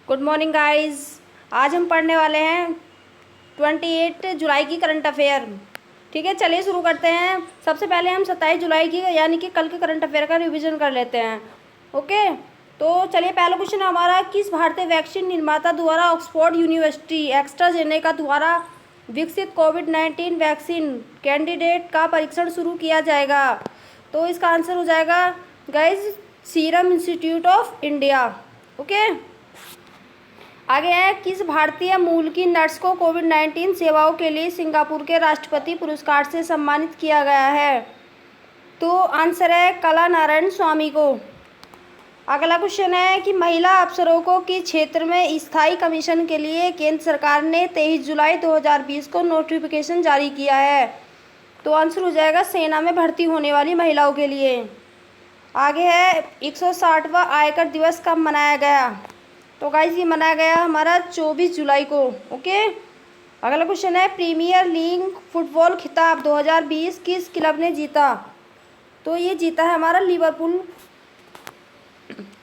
Good morning guys. आज हम पढ़ने वाले हैं 28 जुलाई की करंट अफेयर। ठीक है, चलिए शुरू करते हैं। सबसे पहले हम 27 जुलाई की यानी कि कल के करंट अफेयर का रिवीजन कर लेते हैं। ओके, तो चलिए पहला क्वेश्चन हमारा, किस भारतीय वैक्सीन निर्माता द्वारा ऑक्सफोर्ड यूनिवर्सिटी एस्ट्राजेनेका द्वारा विकसित कोविड-19 वैक्सीन कैंडिडेट का परीक्षण शुरू किया जाएगा? तो इसका आंसर हो जाएगा guys serum institute of India. Okay, आगे है, किस भारतीय मूल की नर्स को कोविड-19 सेवाओं के लिए सिंगापुर के राष्ट्रपति पुरस्कार से सम्मानित किया गया है? तो आंसर है कला नारायण स्वामी को। अगला क्वेश्चन है कि महिला अफसरों को किस क्षेत्र में स्थायी कमीशन के लिए केंद्र सरकार ने 23 जुलाई 2020 को नोटिफिकेशन जारी किया है? तो आंसर हो जाएगा सेना में भर्ती होने वाली महिलाओं के लिए। आगे है, 160वां आयकर दिवस कब मनाया गया? तो गाइस ये मनाया गया हमारा 24 जुलाई को। ओके, अगला क्वेश्चन है, प्रीमियर लीग फुटबॉल खिताब 2020 किस क्लब ने जीता? तो ये जीता है हमारा लिवरपूल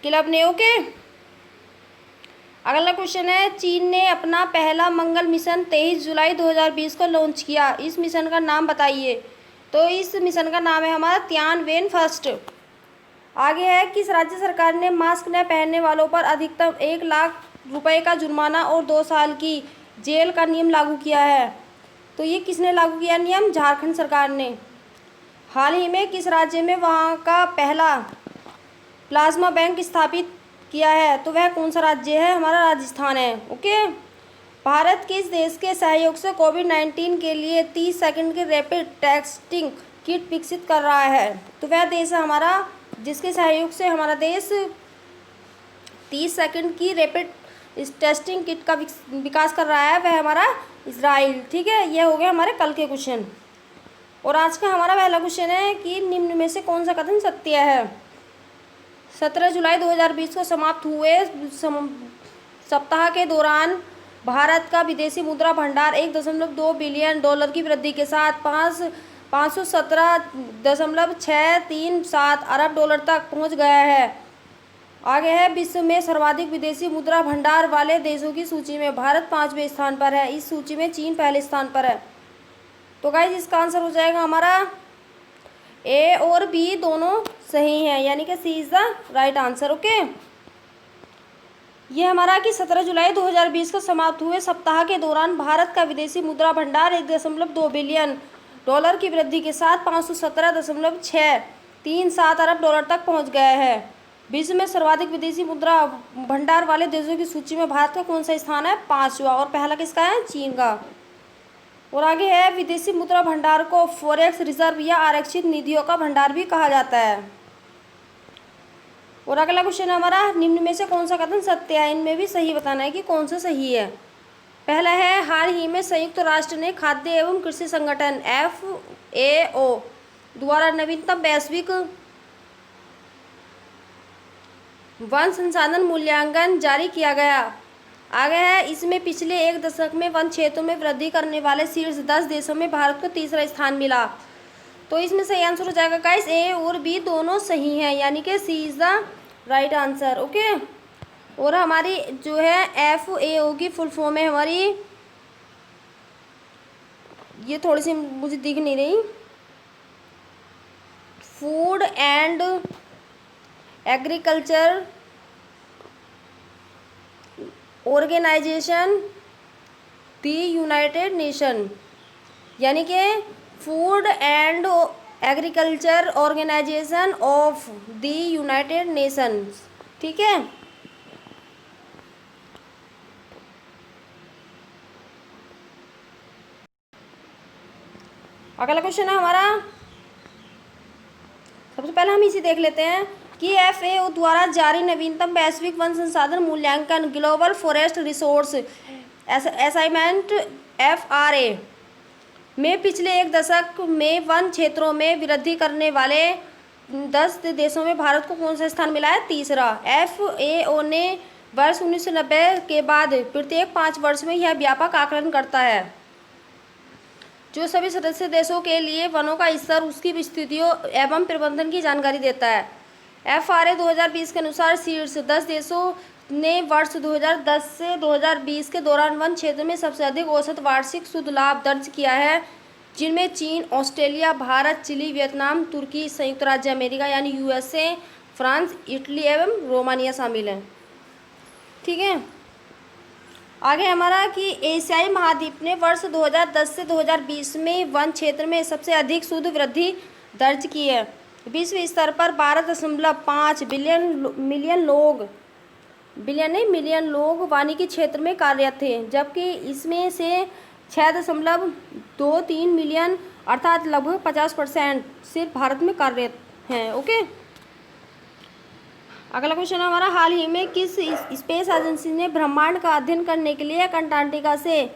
क्लब ने। ओके, अगला क्वेश्चन है, चीन ने अपना पहला मंगल मिशन 23 जुलाई 2020 को लॉन्च किया। इस मिशन का नाम बताइए। तो इस मिशन का नाम है हमारा तियानवेन फर्स्ट। आगे है, किस राज्य सरकार ने मास्क न पहनने वालों पर अधिकतम 1 लाख रुपए का जुर्माना और 2 साल की जेल का नियम लागू किया है? तो ये किसने लागू किया नियम? झारखंड सरकार ने। हाल ही में किस राज्य में वहाँ का पहला प्लाज्मा बैंक स्थापित किया है? तो वह कौन सा राज्य है? हमारा राजस्थान है। ओके, भारत किस देश के सहयोग से कोविड-19 के लिए 30 सेकंड की रैपिड टेस्टिंग किट विकसित कर रहा है? तो वह देश है हमारा जिसके सहयोग से हमारा देश 30 सेकंड की रैपिड टेस्टिंग किट का विकास कर रहा है, वह हमारा इजराइल। ठीक है, यह हो गया हमारे कल के क्वेश्चन। और आज का हमारा पहला क्वेश्चन है कि निम्न में से कौन सा कथन सत्य है? 17 जुलाई 2020 को समाप्त हुए सप्ताह के दौरान भारत का विदेशी मुद्रा भंडार 1.2 बिलियन डॉलर की वृद्धि के साथ 517.637 अरब डॉलर तक पहुंच गया है। आगे है, विश्व में सर्वाधिक विदेशी मुद्रा भंडार वाले देशों की सूची में भारत 5वें स्थान पर है। इस सूची में चीन पहले स्थान पर है। तो गाइस इसका आंसर हो जाएगा हमारा ए और बी दोनों सही हैं, यानी कि C is the right answer. Okay, ये हमारा कि 17 जुलाई 2020 को समाप्त हुए सप्ताह के दौरान भारत का विदेशी मुद्रा भंडार 1.2 बिलियन डॉलर की वृद्धि के साथ 517.637 अरब डॉलर तक पहुंच गया है। विश्व में सर्वाधिक विदेशी मुद्रा भंडार वाले देशों की सूची में भारत का कौन सा स्थान है? 5वां। और पहला किसका है? चीन का। और आगे है, विदेशी मुद्रा भंडार को फॉरेक्स रिजर्व या आरक्षित निधियों का भंडार भी कहा जाता है। और अगला क्वेश्चन हमारा, निम्न में से कौन सा कथन सत्य है? इनमें भी सही बताना है कि कौन सा सही है। पहला है, हाल ही में संयुक्त राष्ट्र ने खाद्य एवं कृषि संगठन FAO द्वारा नवीनतम वैश्विक वन संसाधन मूल्यांकन जारी किया गया। आगे है, इसमें पिछले 1 दशक में वन क्षेत्रों में वृद्धि करने वाले शीर्ष 10 देशों में भारत को 3रा स्थान मिला। तो इसमें सही आंसर हो जाएगा गाइस ए और बी दोनों सही हैं, यानी कि C is the right answer. Okay, और हमारी जो है FAO की फुल फॉर्म है हमारी, ये थोड़ी सी मुझे दिख नहीं रही, food and agriculture organisation the United Nation, यानी कि food and agriculture organisation of the United Nations. ठीक है, अगला क्वेश्चन है हमारा, सबसे पहले हम इसी देख लेते हैं कि FAO द्वारा जारी नवीनतम वैश्विक वन संसाधन मूल्यांकन global forest resource assignment FRA में पिछले 1 दशक में वन क्षेत्रों में वृद्धि करने वाले 10 देशों में भारत को कौन सा स्थान मिला है? 3रा। FAO ने वर्ष 1990 के बाद प्रत्येक 5 वर्ष में यह व्यापक आकलन करता है जो सभी सदस्य देशों के लिए वनों का स्तर, उसकी विस्तृतियों एवं प्रबंधन की जानकारी देता है। FRA 2020 के अनुसार शीर्ष 10 देशों ने वर्ष 2010 से 2020 के दौरान वन क्षेत्र में सबसे अधिक औसत वार्षिक शुद्ध लाभ दर्ज किया है, जिनमें चीन, ऑस्ट्रेलिया, भारत, चिली, वियतनाम, तुर्की, संयुक्त राज्य अमेरिका यानी यूएसए, फ्रांस, इटली एवं रोमानिया शामिल हैं। ठीक है, आगे हमारा कि एशियाई महाद्वीप ने वर्ष 2010 से 2020 में वन क्षेत्र में सबसे अधिक शुद्ध वृद्धि दर्ज की है। विश्व स्तर पर 12.5 मिलियन लोग वानिकी क्षेत्र में कार्यरत थे, जबकि इसमें से 6.23 मिलियन अर्थात लगभग 50% सिर्फ भारत में कार्यरत हैं। ओके, अगला क्वेश्चन हमारा, हाल ही में किस स्पेस एजेंसी ने ब्रह्मांड का अध्ययन करने के लिए अंटार्कटिका से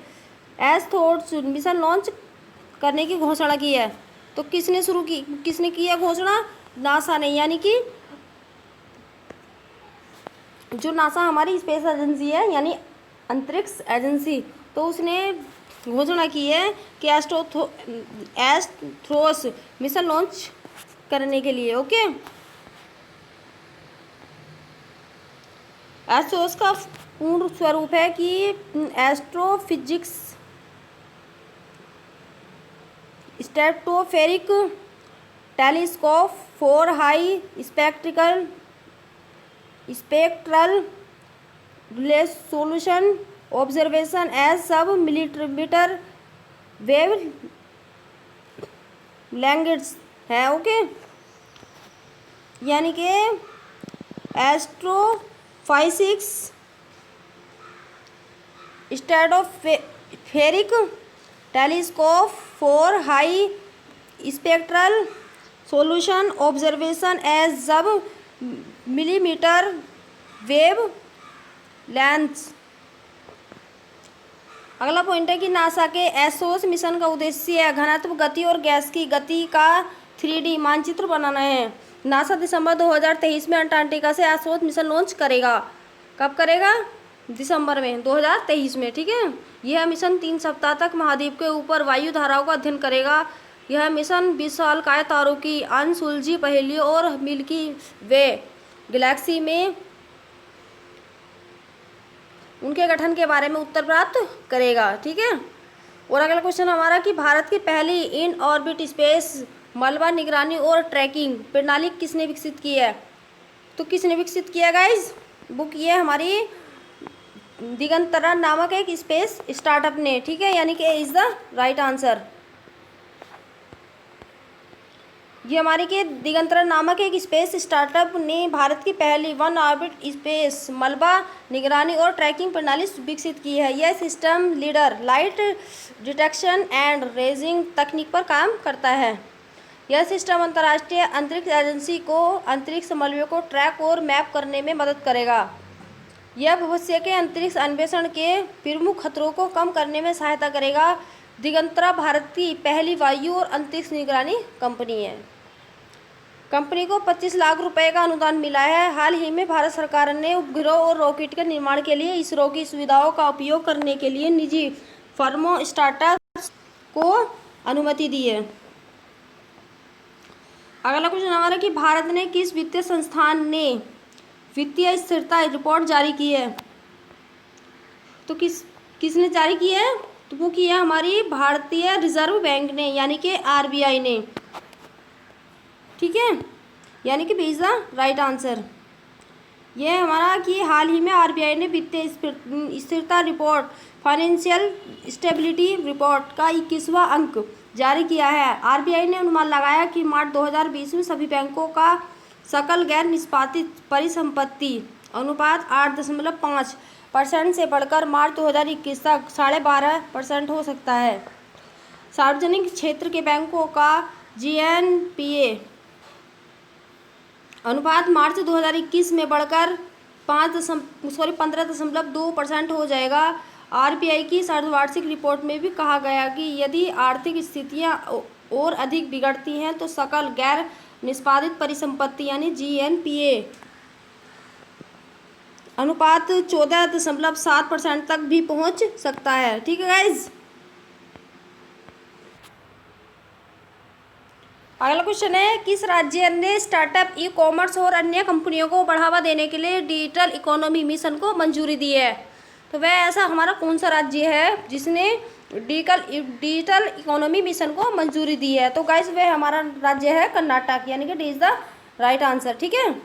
एस्ट्रोनॉट्स मिशन लॉन्च करने की घोषणा की है? तो किसने की है घोषणा? नासा ने, यानी कि जो नासा हमारी स्पेस एजेंसी है यानी अंतरिक्ष एजेंसी, तो उसने घोषणा की है कि एस्ट्रोस मिशन लॉन्च करने के लिए। ओके, एस्ट्रोस का पूर्ण स्वरूप है कि astrophysics stratospheric telescope for high spectral resolution observation as sub millimetre wavelengths है। ओके, यानी कि astrophysics stratospheric telescope for high spectral solution observation as sub millimetre wavelengths. अगला पॉइंट है कि नासा के एस्ट्रोस मिशन का उद्देश्य है घनत्व, गति और गैस की गति का 3D मानचित्र बनाना है। नासा दिसंबर 2023 में अंटार्कटिका से एस्ट्रोस मिशन लॉन्च करेगा। कब करेगा? दिसंबर में 2023 में। ठीक है, यह मिशन 3 सप्ताह तक महाद्वीप के ऊपर वायु धाराओं का अध्ययन करेगा। यह मिशन विशालकाय तारों की अनसुलझी पहेलियों और मिल्की वे गैलेक्सी में उनके गठन के बारे में उत्तर प्राप्त करेगा। ठीक है, और अगला क्वेश्चन हमारा कि भारत की पहली इन ऑर्बिट स्पेस मलबा निगरानी और ट्रैकिंग प्रणाली किसने विकसित की है? तो किसने विकसित किया गाइज? बुक ये हमारी दिगंतरा नामक एक स्पेस स्टार्टअप ने। ठीक है, यानी कि इज द राइट आंसर। ये हमारी के दिगंतरा नामक एक स्पेस स्टार्टअप ने भारत की पहली वन ऑर्बिट स्पेस मलबा निगरानी और ट्रैकिंग प्रणाली विकसित की है। यह system leader light detection and raising तकनीक पर काम करता है। यह सिस्टम अंतर्राष्ट्रीय अंतरिक्ष एजेंसी को अंतरिक्ष मलबे को ट्रैक और मैप करने में मदद करेगा। यह भविष्य के अंतरिक्ष अन्वेषण के प्रमुख खतरों को कम करने में सहायता करेगा। दिगंतरा भारत की पहली वायु और अंतरिक्ष निगरानी कंपनी है। कंपनी को 25 लाख रुपए का अनुदान मिला है। हाल ही में भारत सरकार ने उपग्रह और रॉकेट के निर्माण के लिए इसरो की सुविधाओं का उपयोग करने के लिए निजी फर्मों स्टार्टअप्स को अनुमति दी है। अगला क्वेश्चन हमारा कि भारत ने किस वित्तीय संस्थान ने वित्तीय स्थिरता रिपोर्ट जारी की है? तो किसने जारी की है? तो वो की है हमारी भारतीय रिजर्व बैंक ने, यानी कि आरबीआई ने। ठीक है, यानी कि B is the right answer. ये हमारा कि हाल ही में आरबीआई ने वित्तीय स्थिरता रिपोर्ट फाइनेंशियल स्टेबिलिटी रिपोर्ट का 21वां अंक जारी किया है। आरबीआई ने अनुमान लगाया कि मार्च 2020 में सभी बैंकों का सकल गैर निष्पादित परिसंपत्ति अनुपात 8.5% से बढ़कर मार्च 2021 तक 12.5% हो सकता है। सार्वजनिक क्षेत्र के बैंकों का जीएनपीए अनुपात मार्च 2021 में बढ़कर 15.2% हो जाएगा। आरबीआई की अर्धवार्षिक रिपोर्ट में भी कहा गया कि यदि आर्थिक स्थितियां और अधिक बिगड़ती हैं तो सकल गैर निष्पादित परिसंपत्ति यानी जीएनपीए अनुपात 14.7% तक भी पहुंच सकता है। ठीक है गाइज, अगला क्वेश्चन है, किस राज्य ने स्टार्टअप, ई कॉमर्स और अन्य कंपनियों को बढ़ावा देने के लिए डिजिटल इकोनॉमी मिशन को मंजूरी दी है? तो वह ऐसा हमारा कौन सा राज्य है जिसने डिजिटल इकोनॉमी मिशन को मंजूरी दी है? तो गाइस वह हमारा राज्य है कर्नाटक, यानी कि D is the right answer. ठीक है,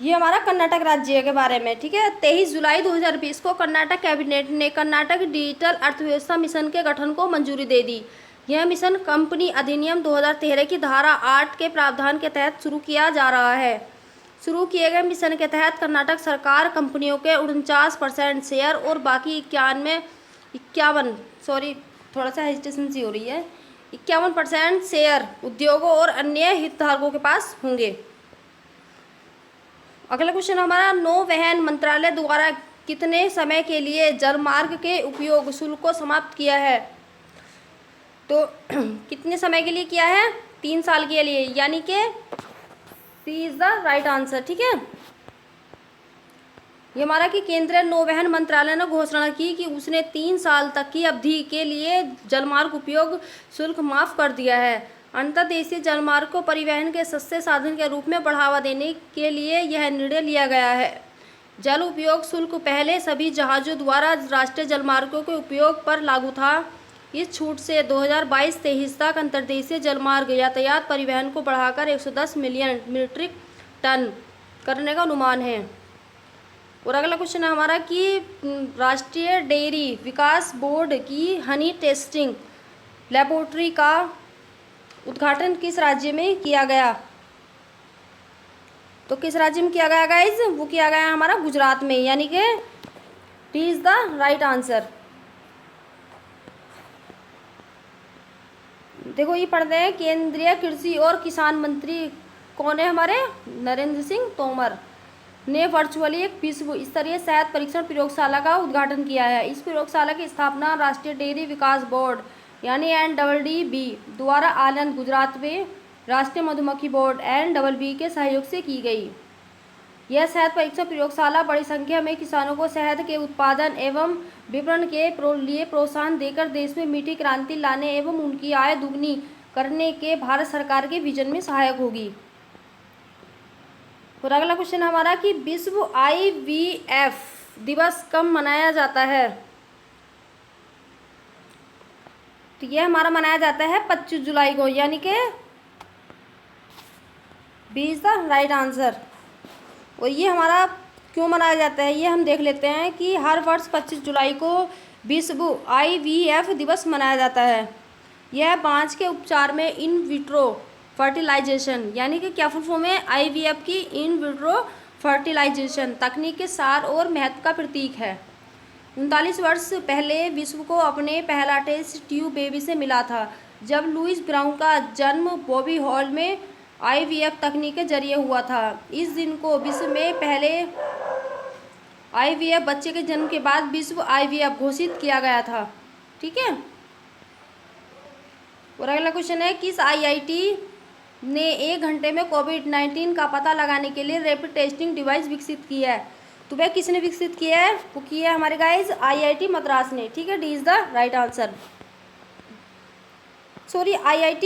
ये हमारा कर्नाटक राज्य के बारे में। ठीक है, 23 जुलाई 2020 को कर्नाटक कैबिनेट ने कर्नाटक डिजिटल अर्थव्यवस्था मिशन के गठन को मंजूरी दे दी। यह मिशन कंपनी अधिनियम 2013 की धारा 8 के प्रावधान के तहत शुरू किया जा रहा है। शुरू किए गए मिशन के तहत कर्नाटक सरकार कंपनियों के 49% शेयर और बाकी 51% शेयर उद्योगों और अन्य हितधारकों के पास होंगे। अगला क्वेश्चन हमारा, नौवहन मंत्रालय द्वारा कितने समय के लिए जलमार्ग के उपयोग शुल्क को समाप्त किया है? तो कितने समय के लिए किया है? 3 साल के लिए, यानी कि C is the right answer. ठीक है, ये हमारा कि केंद्रीय नौवहन मंत्रालय ने घोषणा की कि उसने 3 साल तक की अवधि के लिए जलमार्ग उपयोग शुल्क माफ कर दिया है। अंतर्देशीय जलमार्ग को परिवहन के सस्ते साधन के रूप में बढ़ावा देने के लिए यह निर्णय लिया गया है। जल उपयोग शुल्क पहले सभी जहाज़ों द्वारा राष्ट्रीय जलमार्गों के उपयोग पर लागू था। इस छूट से 2022-23 तक अंतर्देशीय जलमार्ग यातायात परिवहन को बढ़ाकर 110 मिलियन मीट्रिक टन करने का अनुमान है। और अगला क्वेश्चन है हमारा कि राष्ट्रीय डेयरी विकास बोर्ड की हनी टेस्टिंग लेबोरेटरी का उद्घाटन किस राज्य में किया गया? तो किस राज्य में किया गया गाइज? वो किया गया हमारा गुजरात में, यानी कि D is the right answer. देखो ये पढ़ते हैं, केंद्रीय कृषि और किसान मंत्री कौन है हमारे? नरेंद्र सिंह तोमर ने वर्चुअली एक विश्व स्तरीय शहद परीक्षण प्रयोगशाला का उद्घाटन किया है। इस प्रयोगशाला की स्थापना राष्ट्रीय डेयरी विकास बोर्ड यानी NDDB द्वारा आनंद गुजरात में राष्ट्रीय मधुमक्खी बोर्ड NBB के सहयोग से की गई। यह शहद परीक्षण प्रयोगशाला बड़ी संख्या में किसानों को शहद के उत्पादन एवं विपणन के लिए प्रोत्साहन देकर देश में मीठी क्रांति लाने एवं उनकी आय दुगनी करने के भारत सरकार के विजन में सहायक होगी। और अगला क्वेश्चन हमारा कि विश्व IVF दिवस कब मनाया जाता है? तो यह हमारा मनाया जाता है 25 जुलाई को, यानी कि B is the right answer. और ये हमारा क्यों मनाया जाता है ये हम देख लेते हैं कि हर वर्ष 25 जुलाई को विश्व IVF दिवस मनाया जाता है। यह बांझ के उपचार में इन विट्रो फर्टिलाइजेशन यानी कि क्या फुल फॉर्म है? IVF की इन विट्रो फर्टिलाइजेशन तकनीक के सार और महत्व का प्रतीक है। 39 वर्ष पहले विश्व को अपने पहला टेस्ट ट्यूब बेबी से मिला था, जब लुइस ब्राउन का जन्म बॉबी हॉल में IVF तकनीक के जरिए हुआ था। इस दिन को विश्व में पहले IVF बच्चे के जन्म के बाद विश्व IVF घोषित किया गया था। ठीक है, और अगला क्वेश्चन है, किस IIT ने 1 घंटे में कोविड-19 का पता लगाने के लिए रैपिड टेस्टिंग डिवाइस विकसित की है? तो वह किसने विकसित किया है? वो किया है हमारे गाइस IIT मद्रास ने। ठीक है, D is the right answer. Sorry IIT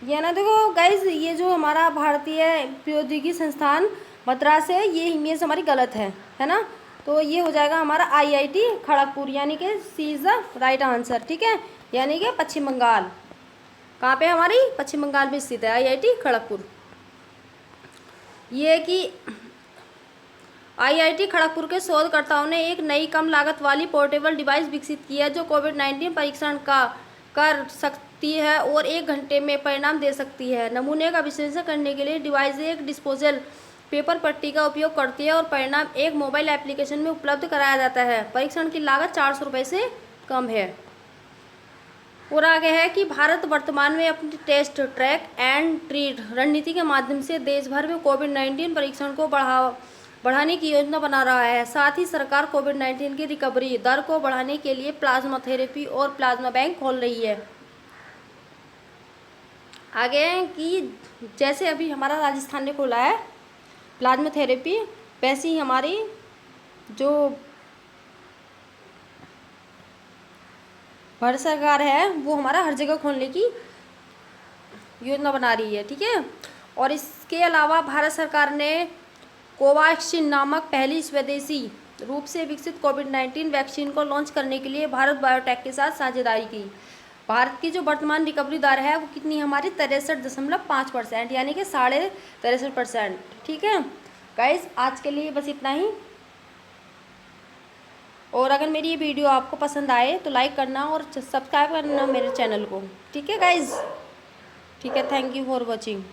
ये ना, देखो गाइज ये जो हमारा भारतीय प्रौद्योगिकी संस्थान मद्रास है, ये इमेज हमारी गलत है ना? तो ये हो जाएगा हमारा IIT खड़गपुर, यानी कि C is the right answer. ठीक है, यानी कि पश्चिम बंगाल। कहाँ पे हमारी? पश्चिम बंगाल में स्थित है IIT खड़गपुर। ये कि IIT खड़गपुर के शोधकर्ताओं ने एक नई कम लागत वाली पोर्टेबल डिवाइस विकसित की है जो कोविड-19 परीक्षण का कर सकती है और 1 घंटे में परिणाम दे सकती है। नमूने का विश्लेषण करने के लिए डिवाइस एक डिस्पोजल पेपर पट्टी का उपयोग करती है और परिणाम एक मोबाइल एप्लीकेशन में उपलब्ध कराया जाता है। परीक्षण की लागत 400 रुपये से कम है। और आगे है कि भारत वर्तमान में अपनी टेस्ट ट्रैक एंड ट्रीट रणनीति के माध्यम से देश भर में कोविड-19 परीक्षण को बढ़ाने की योजना बना रहा है। साथ ही सरकार कोविड-19 की रिकवरी दर को बढ़ाने के लिए प्लाज्मा थेरेपी और प्लाज्मा बैंक खोल रही है। आगे है कि जैसे अभी हमारा राजस्थान ने खोला है, प्लाज्मा थेरेपी, वैसे ही हमारी जो भारत सरकार है वो हमारा हर जगह खोलने की योजना बना रही है, ठीक है। और इसके अलावा भारत सरकार ने कोवैक्सीन नामक पहली स्वदेशी रूप से विकसित कोविड-19 वैक्सीन को लॉन्च करने के लिए भारत बायोटेक के साथ साझेदारी की। भारत की जो वर्तमान रिकवरी दर है वो कितनी, हमारी 63.5%, यानी कि 63.5%, ठीक है गाइज। आज के लिए बस इतना ही। और अगर मेरी ये वीडियो आपको पसंद आए तो लाइक करना और सब्सक्राइब करना मेरे चैनल को, ठीक है गाइज। ठीक है, थैंक यू फॉर वॉचिंग।